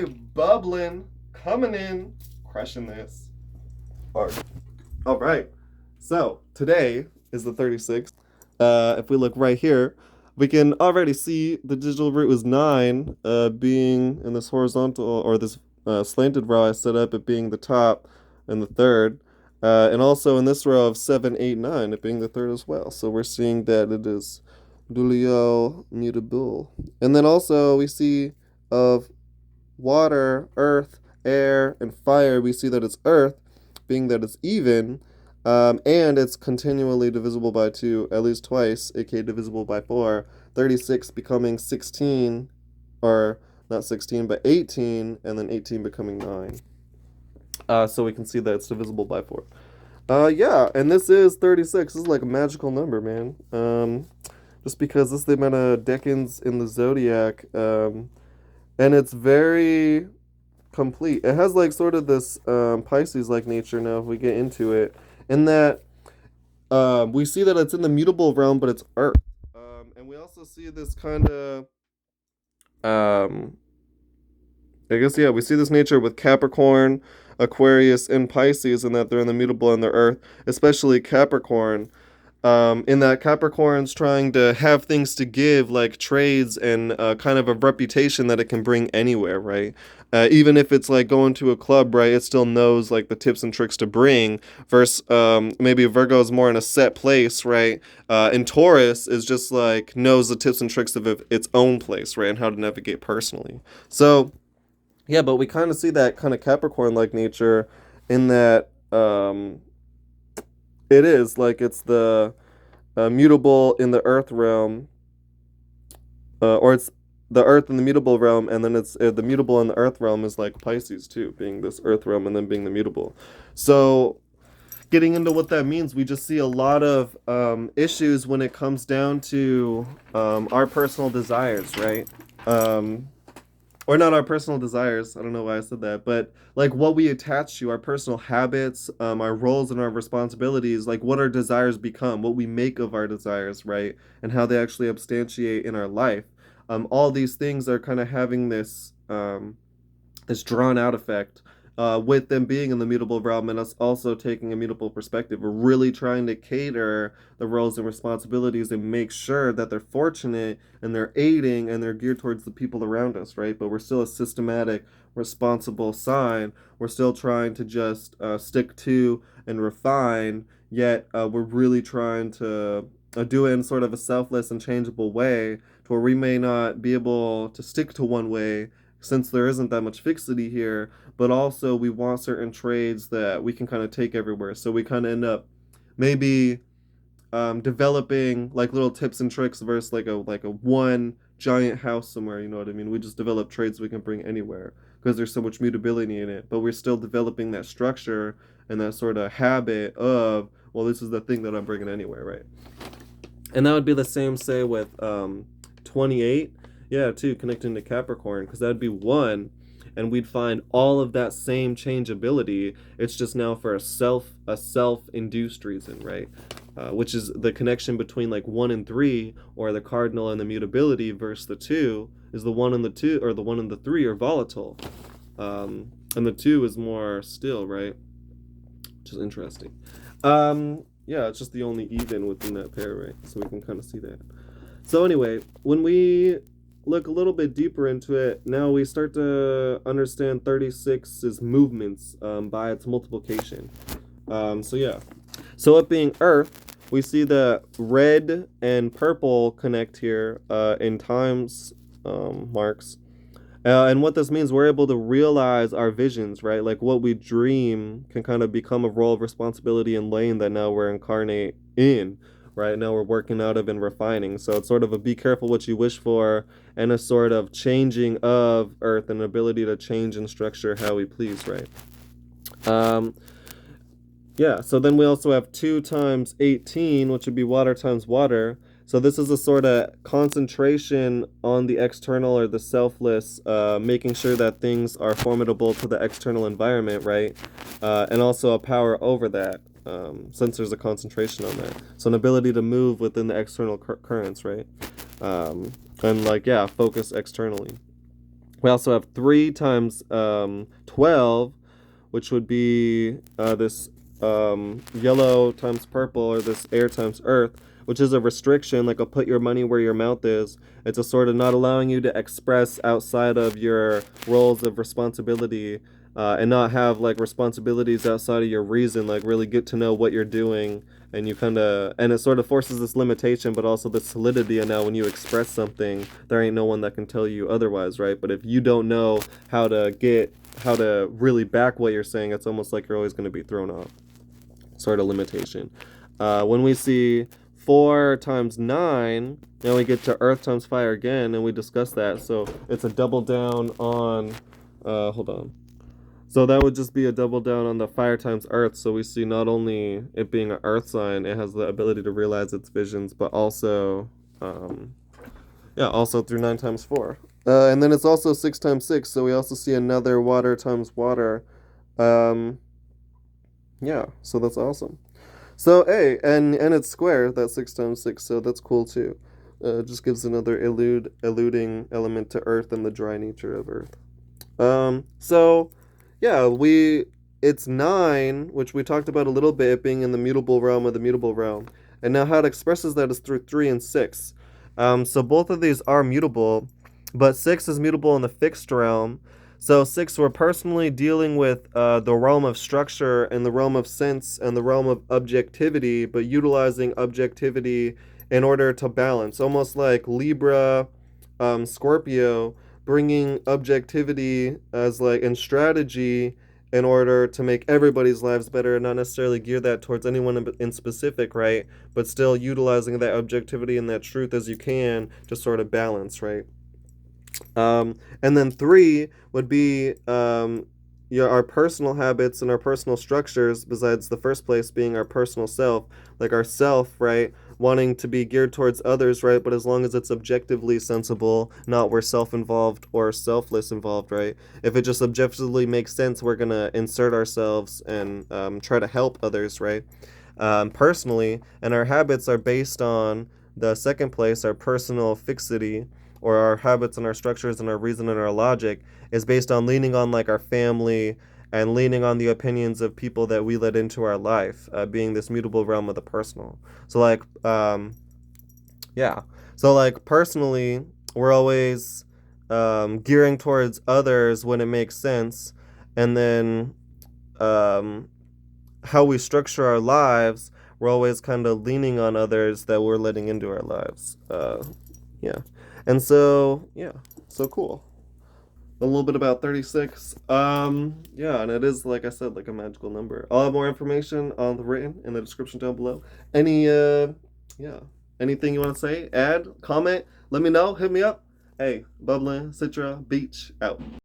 bubbling, coming in, crushing this. All right. So today is the 36th. If we look right here, we can already see the digital root is 9, being in this horizontal or this slanted row I set up, it being the top and the third. And also in this row of 7, 8, 9, it being the third as well. So we're seeing that it is dulio mutable. And then also we see of water, earth, air, and fire, we see that it's earth, being that it's even, and it's continually divisible by 2 at least twice, aka divisible by 4, 36 becoming 16, or not 16, but 18, and then 18 becoming 9. So we can see that it's divisible by 4. Yeah, and this is 36. This is like a magical number, man. Just because this is the amount of decans in the zodiac, and it's very complete. It has like sort of this Pisces-like nature now if we get into it, in that we see that it's in the mutable realm, but it's Earth. And we also see this kind of, I guess, yeah, we see this nature with Capricorn, Aquarius, and Pisces, and that they're in the mutable and the Earth, especially Capricorn. In that Capricorn's trying to have things to give, like trades and kind of a reputation that it can bring anywhere, right? Even if it's like going to a club, right? It still knows like the tips and tricks to bring. Versus maybe Virgo is more in a set place, right? And Taurus is just like knows the tips and tricks of its own place, right? And how to navigate personally. So, yeah, but we kind of see that kind of Capricorn-like nature in that it is like it's the mutable in the earth realm, or it's the earth in the mutable realm, and then it's the mutable in the earth realm is like Pisces too, being this earth realm and then being the mutable. So getting into what that means, we just see a lot of issues when it comes down to our personal desires, right? Or not our personal desires. I don't know why I said that, but like what we attach to, our personal habits, our roles and our responsibilities, like what our desires become, what we make of our desires, right? And how they actually substantiate in our life. All these things are kind of having this drawn out effect, with them being in the mutable realm and us also taking a mutable perspective. We're really trying to cater the roles and responsibilities and make sure that they're fortunate and they're aiding and they're geared towards the people around us, right? But we're still a systematic, responsible sign. We're still trying to just stick to and refine, yet we're really trying to do it in sort of a selfless and changeable way to where we may not be able to stick to one way since there isn't that much fixity here, but also we want certain trades that we can kind of take everywhere. So we kind of end up maybe developing like little tips and tricks versus like a one giant house somewhere. You know what I mean? We just develop trades we can bring anywhere because there's so much mutability in it. But we're still developing that structure and that sort of habit of, well, this is the thing that I'm bringing anywhere, right? And that would be the same, say, with 28. Yeah, too, connecting to Capricorn, because that would be 1, and we'd find all of that same changeability. It's just now for a self-induced reason, right? Which is the connection between like 1 and 3, or the cardinal and the mutability, versus the 2 is the 1 and the 2, or the 1 and the 3 are volatile, and the 2 is more still, right? Which is interesting. Yeah, it's just the only even within that pair, right? So we can kind of see that. So anyway, when we look a little bit deeper into it, now we start to understand 36's movements by its multiplication. So yeah. So it being Earth, we see the red and purple connect here in times marks. And what this means, we're able to realize our visions, right? Like what we dream can kind of become a role of responsibility and lane that now we're incarnate in, right? Now we're working out of and refining. So it's sort of a be careful what you wish for, and a sort of changing of Earth and an ability to change and structure how we please, right? Yeah, so then we also have 2 times 18, which would be water times water. So this is a sort of concentration on the external or the selfless, making sure that things are formidable to the external environment, right? And also a power over that, since there's a concentration on that. So an ability to move within the external currents, right? And like, yeah, focus externally. We also have 3 times 12, which would be this yellow times purple, or this air times earth, which is a restriction, like a put your money where your mouth is. It's a sort of not allowing you to express outside of your roles of responsibility, and not have like responsibilities outside of your reason, like really get to know what you're doing. And you kind of, and it sort of forces this limitation, but also the solidity. And now when you express something, there ain't no one that can tell you otherwise, right? But if you don't know how to really back what you're saying, it's almost like you're always going to be thrown off. Sort of limitation. When we see 4 times 9, then we get to earth times fire again, and we discuss that. So it's a double down on, hold on. So that would just be a double down on the fire times earth. So we see not only it being an earth sign, it has the ability to realize its visions, but also, also through 9 times 4. And then it's also 6 times 6. So we also see another water times water. So that's awesome. So, hey, and it's square, that's 6 times 6, so that's cool too. Just gives another eluding element to earth and the dry nature of earth. So yeah, it's 9, which we talked about a little bit, being in the mutable realm of the mutable realm. And now how it expresses that is through 3 and 6. So both of these are mutable, but 6 is mutable in the fixed realm. So 6, we're personally dealing with the realm of structure and the realm of sense and the realm of objectivity, but utilizing objectivity in order to balance. Almost like Libra, Scorpio, bringing objectivity as like in strategy in order to make everybody's lives better, and not necessarily gear that towards anyone in specific, right? But still utilizing that objectivity and that truth as you can to sort of balance, right? And then 3 would be our personal habits and our personal structures, besides the first place being our personal self, like our self, right? Wanting to be geared towards others, right? But as long as it's objectively sensible, not where self-involved or selfless involved, right? If it just objectively makes sense, we're going to insert ourselves and try to help others, right? Personally, and our habits are based on the second place, our personal fixity, or our habits and our structures and our reason and our logic, is based on leaning on like our family and leaning on the opinions of people that we let into our life, being this mutable realm of the personal. So like, So like personally, we're always gearing towards others when it makes sense, and then how we structure our lives, we're always kind of leaning on others that we're letting into our lives. Yeah. And so, so cool. A little bit about 36. And it is, like I said, like a magical number. I'll have more information on the written in the description down below. Anything you want to say, add, comment, let me know, hit me up. Hey, Bubbling, Citra, Beach, out.